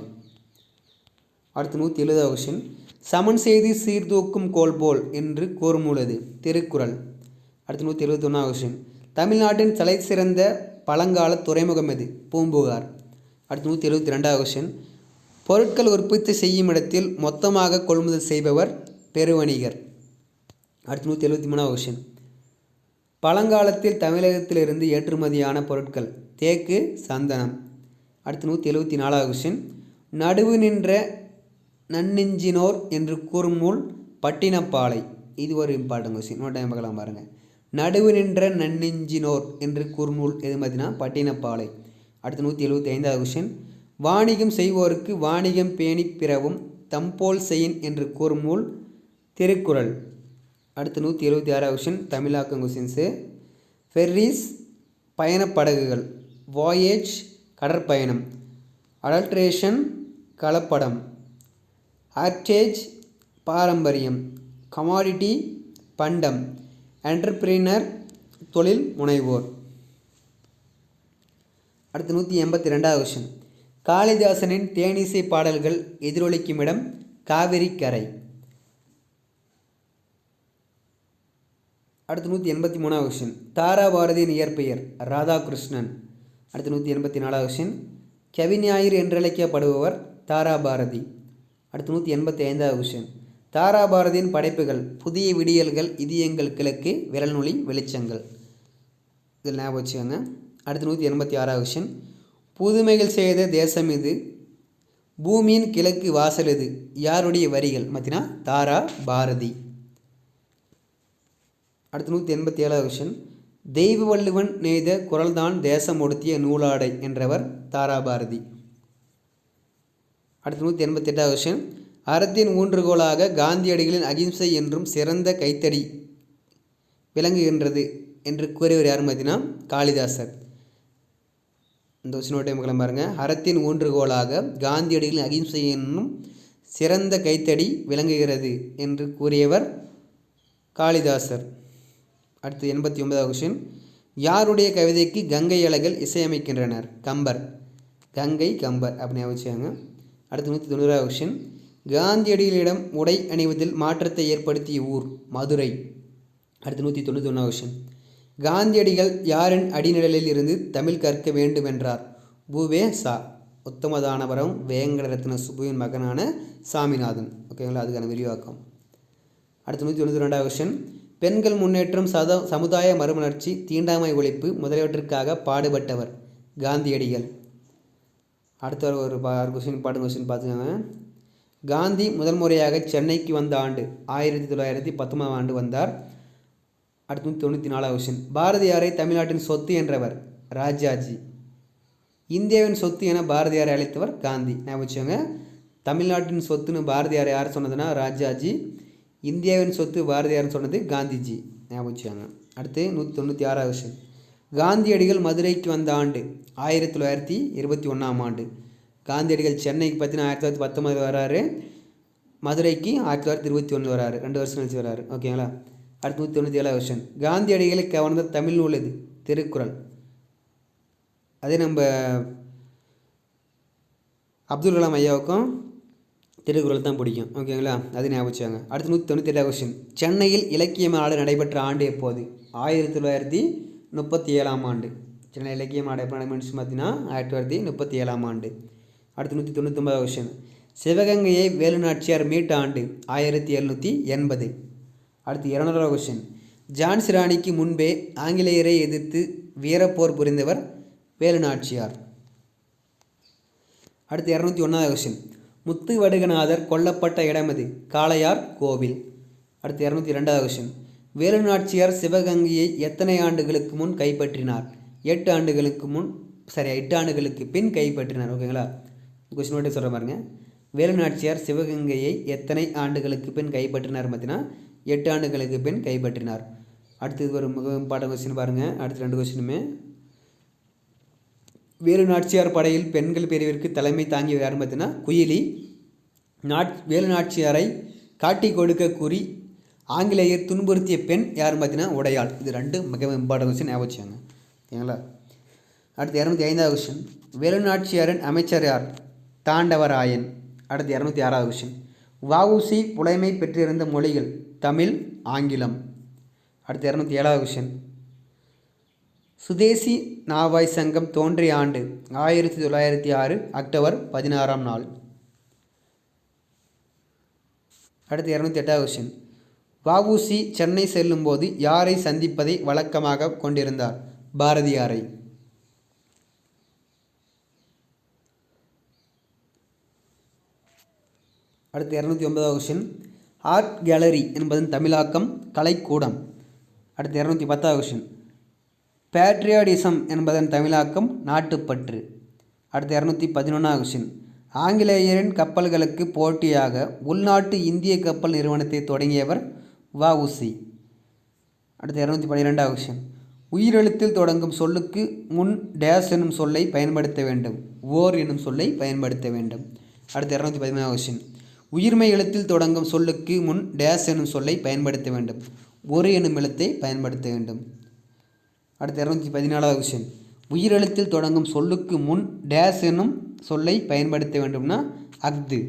அடுத்து 170வது கொஸ்டின். சமன் செய்து சீர்தூக்கும் கோல் போல் என்று கூறும் நூல் எது? திருக்குறள். அடுத்து 171வது கொஸ்டின். தமிழ்நாட்டின் தலை சிறந்த பழங்கால துறைமுகம் எது? பூம்புகார். அடுத்து 172வது கொஸ்டின். பொருட்கள் உற்பத்தி செய்யும் இடத்தில் மொத்தமாக கொள்முதல் செய்பவர் பெருவணிகர். அடுத்து 173வது கொஸ்டின். பழங்காலத்தில் தமிழகத்திலிருந்து ஏற்றுமதியான பொருட்கள் தேக்கு, சந்தனம். அடுத்து 174வது கொஸ்டின். நடுவு நின்ற நன்னெஞ்சினோர் என்று கூறும் நூல் பட்டினப்பாலை. இது ஒரு இம்பார்ட்டன் கொஸ்டின், இன்னொரு டைம் பார்க்கலாம் பாருங்கள். நடுவு நின்ற நன்னெஞ்சினோர் என்று கூறும் நூல் எது பார்த்தீங்கன்னா பட்டினப்பாலை. அடுத்து 175வது கொஸ்டின். வாணிகம் செய்வோருக்கு வாணிகம் பேணி பிறவும் தம்போல் செயின் என்று கூறும் நூல் திருக்குறள். அடுத்து 176வது கொஸ்டின் தமிழாக்கம் கொஸ்டின்ஸு. ஃபெர்ரிஸ் பயணப்படகுகள், வாயேஜ் கடற்பயணம், அடல்ட்ரேஷன் கலப்படம், ஆர்டேஜ் பாரம்பரியம், கமாடிட்டி பண்டம், என்டர்பிரினர் தொழில் முனைவோர். அடுத்து 182வது கொஸ்டின். காளிதாசனின் தேனிசை பாடல்கள் எதிரொலிக்கும் இடம் காவிரி கரை. அடுத்து 183வது கொஸ்டின். தாராபாரதியின் இயற்பெயர் ராதாகிருஷ்ணன். அடுத்து 184வது கொஸ்டின். கவிஞாயிறு என்றழைக்கப்படுபவர் தாராபாரதி. அடுத்து 185வது கொஸ்டின். தாராபாரதியின் படைப்புகள் புதிய விடியல்கள், இதயங்கள் கிழக்கு, விரல்நொழி வெளிச்சங்கள். இதில் ஞாபகம் வச்சுக்கோங்க. அடுத்து 186வது கொஸ்டின். புதுமைகள் செய்த தேசம் இது, பூமியின் கிழக்கு வாசல் இது, யாருடைய வரிகள்? பார்த்தீங்கன்னா தாரா பாரதி. அடுத்து 187வது கொஸ்டின். தெய்வ வள்ளுவன் நெய்த குரல்தான் தேசம் ஒடுத்திய நூலாடை என்றவர் தாராபாரதி. அடுத்து 188வது கொஸ்டின். அறத்தின் ஊன்றுகோலாக காந்தியடிகளின் அகிம்சை என்றும் சிறந்த கைத்தடி விளங்குகின்றது என்று கூறியவர் யாரும் பார்த்தீங்கன்னா காளிதாசர். இந்த கொஸ்டின் டைம் பாருங்கள். அறத்தின் ஊன்றுகோலாக காந்தியடிகளின் அகிம்சை என்னும் சிறந்த கைத்தடி விளங்குகிறது என்று கூறியவர் காளிதாசர். அடுத்து 89வது கொஸ்டின். யாருடைய கவிதைக்கு கங்கை அலைகள் இசையமைக்கின்றனர்? கம்பர். கங்கை கம்பர் அப்படின்னு வச்சுக்காங்க. அடுத்து 190வது கொஸ்டின். காந்தியடிகளிடம் உடை அணிவதில் மாற்றத்தை ஏற்படுத்திய ஊர் மதுரை. அடுத்து 191வது கொஸ்டின். காந்தியடிகள் யாரின் அடிநிழலில் இருந்து தமிழ் கற்க வேண்டும் என்றார்? பூவே சா. உத்தமதானவரம் வேங்கடரத்ன சுப்புவின் மகனான சாமிநாதன். ஓகேங்களா, அதுக்கான விரிவாக்கம். அடுத்து 192வது கொஸ்டின். பெண்கள் முன்னேற்றம், சமுதாய மறுமலர்ச்சி, தீண்டாமை ஒழிப்பு முதலியவற்றிற்காக பாடுபட்டவர் காந்தியடிகள். அடுத்த ஒரு கொஸ்டின் பார்த்துக்கோங்க. காந்தி முதல் முறையாக சென்னைக்கு வந்த ஆண்டு 1919ஆம் ஆண்டு வந்தார். அடுத்து 194வது கொஸ்டின். பாரதியாரை தமிழ்நாட்டின் சொத்து என்றவர் ராஜாஜி. இந்தியாவின் சொத்து என பாரதியாரை அழைத்தவர் காந்தி. ஞாபகம் வச்சுக்கோங்க. தமிழ்நாட்டின் சொத்துன்னு பாரதியார் யார் சொன்னதுன்னா ராஜாஜி. இந்தியாவின் சொத்து பாரதியார்னு சொன்னது காந்திஜி. ஞாபகம் வச்சுக்கோங்க. அடுத்து 196வது கொஸ்டின். காந்தியடிகள் மதுரைக்கு வந்த ஆண்டு 1921ஆம் ஆண்டு. காந்தியடிகள் சென்னைக்கு பார்த்தீங்கன்னா 1919 வராரு. மதுரைக்கு 1921 வராரு, 2 வருஷம் கழிச்சு வராரு. ஓகேங்களா. அடுத்து 197 வருஷன். காந்தியடிகளை கவர்ந்த தமிழ் நூல் எது? திருக்குறள். அதே நம்ம அப்துல் கலாம் ஐயாவுக்கும் திருக்குறள் தான் பிடிக்கும். ஓகேங்களா, அது ஞாபகம் வச்சுக்காங்க. அடுத்து 197 கொஸ்டின். சென்னையில் இலக்கிய மாநாடு நடைபெற்ற ஆண்டு எப்போது? 1937 ஆண்டு. சென்னை இலக்கிய மாநாடு எப்போ நடைபெற்று பார்த்தீங்கன்னா 1937 ஆண்டு. அடுத்து 199 கொஸ்டின். சிவகங்கையை வேலுநாச்சியார் மீட்ட ஆண்டு 1780. அடுத்து 200 கொஸ்டின். ஜான்சி ராணிக்கு முன்பே ஆங்கிலேயரை எதிர்த்து வீரப்போர் புரிந்தவர் வேலுநாச்சியார். அடுத்து 201 கொஸ்டின். முத்து வடுகநாதர் கொல்லப்பட்ட இடம் எது? காளையார் கோவில். அடுத்து 202 கொஸ்டின். வேலுநாச்சியார் சிவகங்கையை எத்தனை ஆண்டுகளுக்கு முன் கைப்பற்றினார்? 8 ஆண்டுகளுக்கு பின் கைப்பற்றினார். ஓகேங்களா, கொஸ்டின் மட்டும் சொல்கிற பாருங்க. வேலுநாச்சியார் சிவகங்கையை எத்தனை ஆண்டுகளுக்கு பின் கைப்பற்றினார் பார்த்தீங்கன்னா 8 ஆண்டுகளுக்கு பின் கைப்பற்றினார். அடுத்து இது ஒரு மிக இம்பார்ட்டன் கொஸ்டின் பாருங்கள். அடுத்து 2 கொஸ்டினுமே. வேலுநாச்சியார் படையில் பெண்கள் பிரிவிற்கு தலைமை தாங்கியவர் யாருன்னு பார்த்தீங்கன்னா குயிலி. வேலுநாச்சியாரை காட்டி கொடுக்க கூறி ஆங்கிலேயர் துன்புறுத்திய பெண் யாருன்னு பார்த்தீங்கன்னா உடையாள். இது 2 மிக இம்பார்ட்டன் கொஸ்டின் ஞாபகம் வச்சுக்கோங்க. ஓகேங்களா. அடுத்து 205 கொஸ்டின். வேலுநாச்சியாரின் அமைச்சர் யார்? தாண்டவராயன். அடுத்து 206 கொஸ்டின். வஉசி புலைமை பெற்றிருந்த மொழிகள்? தமிழ், ஆங்கிலம். அடுத்து 207 கொஸ்டின். சுதேசி நாவாய் சங்கம் தோன்றிய ஆண்டு 1906 அக்டோபர் 16ஆம் நாள். அடுத்து 208 கொஸ்டின். வஉசி சென்னை செல்லும் போது யாரை சந்திப்பதை வழக்கமாக கொண்டிருந்தார்? பாரதியாரை. அடுத்து 209 கொஸ்டின். ஆர்ட் கேலரி என்பதன் தமிழாக்கம் கலைக்கூடம். அடுத்து 210 கொஸ்டின். பேட்ரியாடிசம் என்பதன் தமிழாக்கம் நாட்டுப்பற்று. அடுத்து 211 கொஸ்டின். ஆங்கிலேயரின் கப்பல்களுக்கு போட்டியாக உள்நாட்டு இந்திய கப்பல் நிறுவனத்தை தொடங்கியவர் வஉசி. அடுத்து 212 கொஸ்டின். உயிரெழுத்தில் தொடங்கும் சொல்லுக்கு முன் டேஸ் என்னும் சொல்லை பயன்படுத்த வேண்டும்? ஓர் என்னும் சொல்லை பயன்படுத்த வேண்டும். அடுத்து 213 கொஸ்டின். உயிர்மை எழுத்தில் தொடங்கும் சொல்லுக்கு முன் டேஸ் என்னும் சொல்லை பயன்படுத்த வேண்டும்? ஒரு என்னும் எழுத்தை பயன்படுத்த வேண்டும். அடுத்து 214 கொஸ்டின். உயிரெழுத்தில் தொடங்கும் சொல்லுக்கு முன் டேஸ் என்னும் சொல்லை பயன்படுத்த வேண்டும்னா அஃது.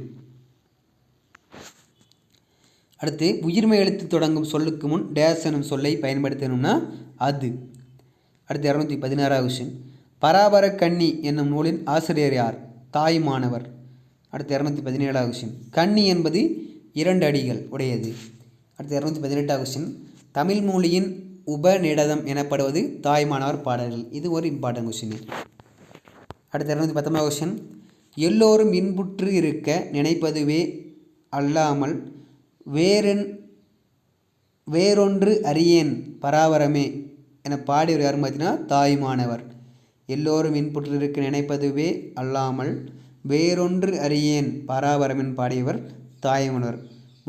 அடுத்து உயிர்மை எழுத்தில் தொடங்கும் சொல்லுக்கு முன் டேஸ் என்னும் சொல்லை பயன்படுத்தணும்னா அது. அடுத்து 216 கொஸ்டின். பராபர கன்னி என்னும் நூலின் ஆசிரியர் யார்? தாய்மானவர். அடுத்து 217 கொஸ்டின். கன்னி என்பது 2 அடிகள் உடையது. அடுத்து 218 கொஸ்டின். தமிழ் மொழியின் உபநிடதம் எனப்படுவது தாய்மானவர் பாடல்கள். இது ஒரு இம்பார்ட்டன் கொஸ்டின். அடுத்து 219 கொஸ்டின். எல்லோரும் இன்புற்று இருக்க நினைப்பதுவே அல்லாமல் வேறொன்று அறியேன் பராபரமே என பாடியவர் யாரும் பார்த்தீங்கன்னா தாய்மானவர். எல்லோரும் இன்புற்று இருக்க நினைப்பதுவே அல்லாமல் வேறொன்று அறியேன் பராபரமன் பாடியவர் தாய்மானவர்.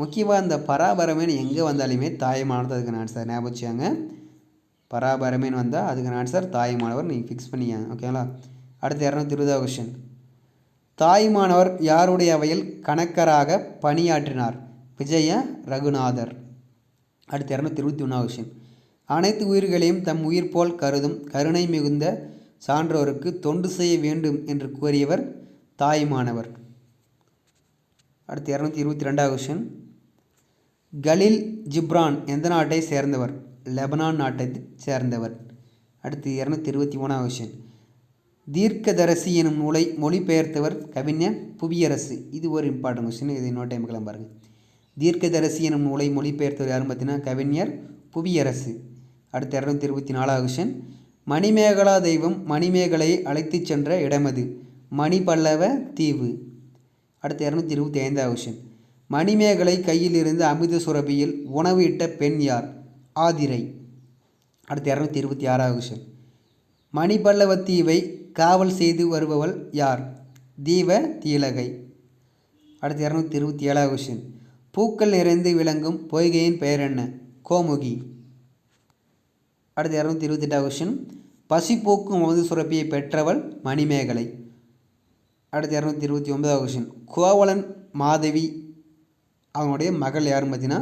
முக்கியமாக இந்த பராபரமேன் எங்கே வந்தாலுமே தாய்மானவர் அதுக்கான ஆன்சர் ஞாபகம் வச்சுக்காங்க. பராபரமேன் வந்தால் அதுக்கான ஆன்சர் தாய்மானவர் நீங்கள் ஃபிக்ஸ் பண்ணியாங்க. ஓகேங்களா. அடுத்து 220 கொஸ்டின். தாய்மானவர் யாருடைய அவையில் கணக்கராக பணியாற்றினார்? விஜய ரகுநாதர். அடுத்து 221 கொஸ்டின். அனைத்து உயிர்களையும் தம் உயிர் போல் கருதும் கருணை மிகுந்த சான்றோருக்கு தொண்டு செய்ய வேண்டும் என்று கூறியவர் தாய்மானவர். அடுத்து 222 கொஸ்டின். கலீல் ஜிப்ரான் எந்த நாட்டை சேர்ந்தவர்? லெபனான் நாட்டை சேர்ந்தவர். அடுத்து 223 கொஸ்டின். தீர்க்கதரிசி எனும் நூலை மொழிபெயர்த்தவர் கவிஞர் புவியரசு. இது ஒரு இம்பார்ட்டன் கொஸ்டின், இது இன்னொரு டைம் பார்க்கலாம் பாருங்கள். தீர்க்கதரிசி எனும் நூலை மொழிபெயர்த்தவர் யாருன்னு பார்த்தீங்கன்னா கவிஞர் புவியரசு. அடுத்து 224 கொஸ்டின். மணிமேகலா தெய்வம் மணிமேகலையை அழைத்து சென்ற இடமது? மணிபல்லவ தீவு. அடுத்து 225 கொஸ்டின். மணிமேகலை கையில் இருந்து அமிர்த சுரபியில் உணவு இட்ட பெண் யார்? ஆதிரை. அடுத்து 226 கொஸ்டின். மணிபல்லவ தீவை காவல் செய்து வருபவள் யார்? தீவ தீலகை. அடுத்து 227 கொஸ்டின். பூக்கள் நிறைந்து விளங்கும் பொய்கையின் பெயர் என்ன? கோமுகி. அடுத்து 228 கொஸ்டின். பசி போக்கும் அமுத சுரப்பியை பெற்றவள் மணிமேகலை. அடுத்து 229 கொஸ்டின். கோவலன் மாதவி அவனுடைய மகள் யாருன்னு பார்த்தீங்கன்னா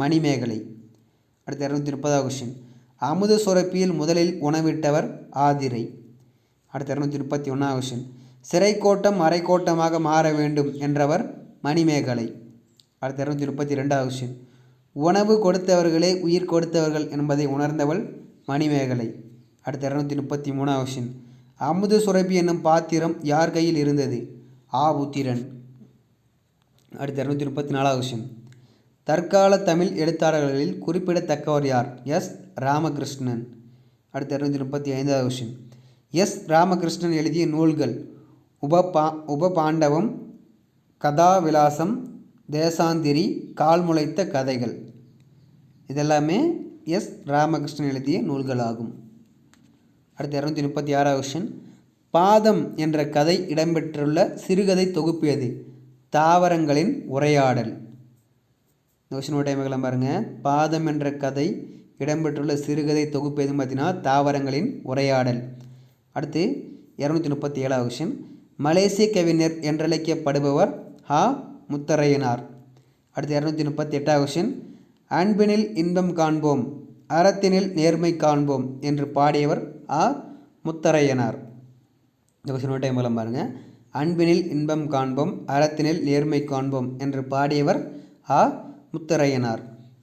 மணிமேகலை. அடுத்து 230வது கொஸ்டின். அமுத சுரப்பியில் முதலில் உணவிட்டவர் ஆதிரை. அடுத்து 231வது கொஸ்டின். சிறைக்கோட்டம் அரைக்கோட்டமாக மாற வேண்டும் என்றவர் மணிமேகலை. அடுத்து 232வது கொஸ்டின். உணவு கொடுத்தவர்களே உயிர் கொடுத்தவர்கள் என்பதை உணர்ந்தவள் மணிமேகலை. அடுத்து 233வது கொஸ்டின். அமுத சுரப்பி என்னும் பாத்திரம் யார் கையில் இருந்தது? ஆவுத்திரன். அடுத்து 234வது கொஸ்டின். தற்கால தமிழ் எழுத்தாளர்களில் குறிப்பிடத்தக்கவர் யார்? எஸ் ராமகிருஷ்ணன். அடுத்து 235வது கொஸ்டின். எஸ் ராமகிருஷ்ணன் எழுதிய நூல்கள் உபபாண்டவம், கதாவிலாசம், தேசாந்திரி, கால்முளைத்த கதைகள். இதெல்லாமே எஸ் ராமகிருஷ்ணன் எழுதிய நூல்கள் ஆகும். அடுத்து 236வது கொஸ்டின். பாதம் என்ற கதை இடம்பெற்றுள்ள சிறுகதை தொகுப்பு எது? தாவரங்களின் உரையாடல். இந்த கொஸ்டினோட டைம்லாம் பாருங்கள். பாதம் என்ற கதை இடம்பெற்றுள்ள சிறுகதை தொகுப்பு எதுன்னு பார்த்தீங்கன்னா தாவரங்களின் உரையாடல். அடுத்து 237வது கொஸ்டின். மலேசிய கவிஞர் என்றழைக்கப்படுபவர் ஹா முத்தரையனார். அடுத்து 238வது கொஸ்டின். அன்பினில் இன்பம் காண்போம், அறத்தினில் நேர்மை காண்போம் என்று பாடியவர் ஆ முத்தரையனார். இந்த கொஸ்டினோட டைம்லாம் பாருங்கள். அன்பினில் இன்பம் காண்போம், அறத்தினில் நேர்மை காண்போம் என்று பாடியவர் ஆ முத்தரையனார்.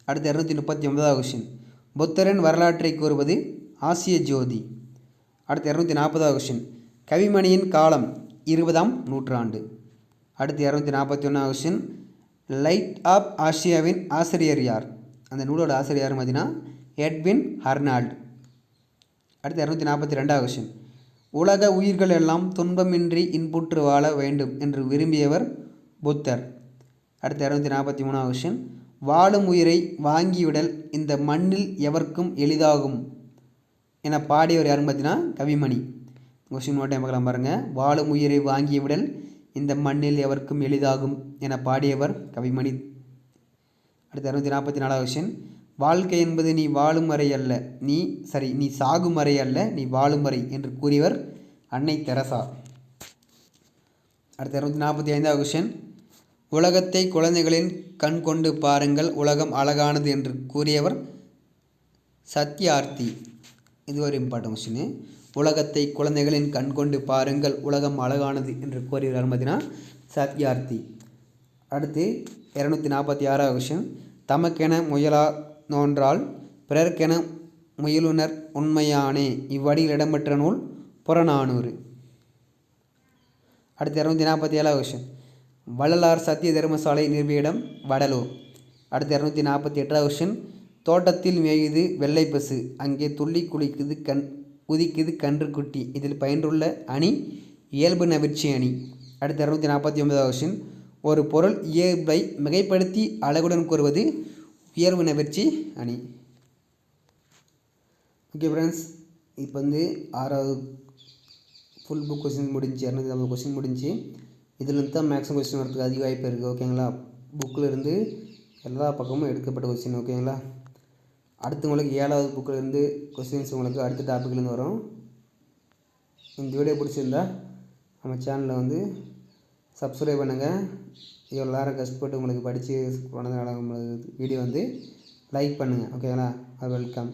அடுத்து 239வது கொஸ்டின். புத்தரின் வரலாற்றை கூறுவது ஆசிய ஜோதி. அடுத்து 240வது கொஸ்டின். கவிமணியின் காலம் 20ஆம் நூற்றாண்டு. அடுத்து 241வது கொஸ்டின். லைட் ஆப் ஆசியாவின் ஆசிரியர் யார்? அந்த நூலோட ஆசிரியர் பார்த்தீங்கன்னா எட்வின் ஹர்னால்ட். அடுத்து 242வது கொஸ்டின். உலக உயிர்கள் எல்லாம் துன்பமின்றி இன்புற்று வாழ வேண்டும் என்று விரும்பியவர் புத்தர். அடுத்து 243வது கொஸ்டின். வாழும் உயிரை வாங்கிவிடல் இந்த மண்ணில் எவர்க்கும் எளிதாகும் என பாடியவர் யாருன்னு பார்த்தீங்கன்னா கவிமணி. கொஸ்டின் நோட்டை பார்க்கலாம் பாருங்கள். வாழும் உயிரை வாங்கிவிடல் இந்த மண்ணில் எவர்க்கும் எளிதாகும் என பாடியவர் கவிமணி. அடுத்து 244வது கொஸ்டின். வாழ்க்கை என்பது நீ வாழும் வரை அல்ல, நீ சாகும் வரை அல்ல, நீ வாழும் வரை என்று கூறியவர் அன்னை தெரசா. அடுத்து 245வது கொஸ்டின். உலகத்தை குழந்தைகளின் கண் கொண்டு பாருங்கள், உலகம் அழகானது என்று கூறியவர் சத்யார்த்தி. இது ஒரு இம்பார்ட்டன்ட் கொஸ்டின். உலகத்தை குழந்தைகளின் கண் கொண்டு பாருங்கள், உலகம் அழகானது என்று கூறியவர் பார்த்தீங்கன்னா சத்யார்த்தி. அடுத்து 246வது கொஸ்டின். தமக்கென முயலா நோன்றால் பிறர்க்கென முயலுனர் உண்மையானே இவ்வடியில் இடம்பெற்ற நூல் புறநானூறு. அடுத்து 247வது கொஸ்டின். வள்ளலார் சத்திய தர்மசாலை நிறுவிய இடம் வடலூர். அடுத்து 248வது கொஸ்டின். தோட்டத்தில் மேயுது வெள்ளை பசு, அங்கே துள்ளி குதிக்குது கன்றுக்குட்டி, இதில் பயின்றுள்ள அணி இயல்பு நவிர்ச்சி அணி. அடுத்து 249வது கொஸ்டின். ஒரு பொருள் இயல்பை மிகைப்படுத்தி அழகுடன் கூறுவது உயர்வு நவிர்ச்சி அணி. ஓகே ஃப்ரெண்ட்ஸ், இப்போ வந்து 6வது ஃபுல் புக் கொஸ்டின் முடிஞ்சு, 250 கொஸ்டின் முடிஞ்சு. இதுலேருந்து தான் மேக்ஸிமம் கொஸ்டின் வரதுக்கு அதிக வாய்ப்பு இருக்குது. ஓகேங்களா? புக்கில் இருந்து எல்லா பக்கமும் எடுக்கப்பட்ட கொஸ்டின். ஓகேங்களா? அடுத்து உங்களுக்கு 7வது புக்கில் இருந்து கொஸ்டின்ஸ் உங்களுக்கு அடுத்த டாப்பிக்லேருந்து வரும். இந்த வீடியோ பிடிச்சிருந்தா நம்ம சேனலில் வந்து சப்ஸ்கிரைப் பண்ணுங்கள். இவ்வளோ நேரம் கஷ்டப்பட்டு உங்களுக்கு படித்து கொண்டதுனால உங்களுக்கு வீடியோ வந்து லைக் பண்ணுங்கள். ஓகேங்களா? வெல்கம்.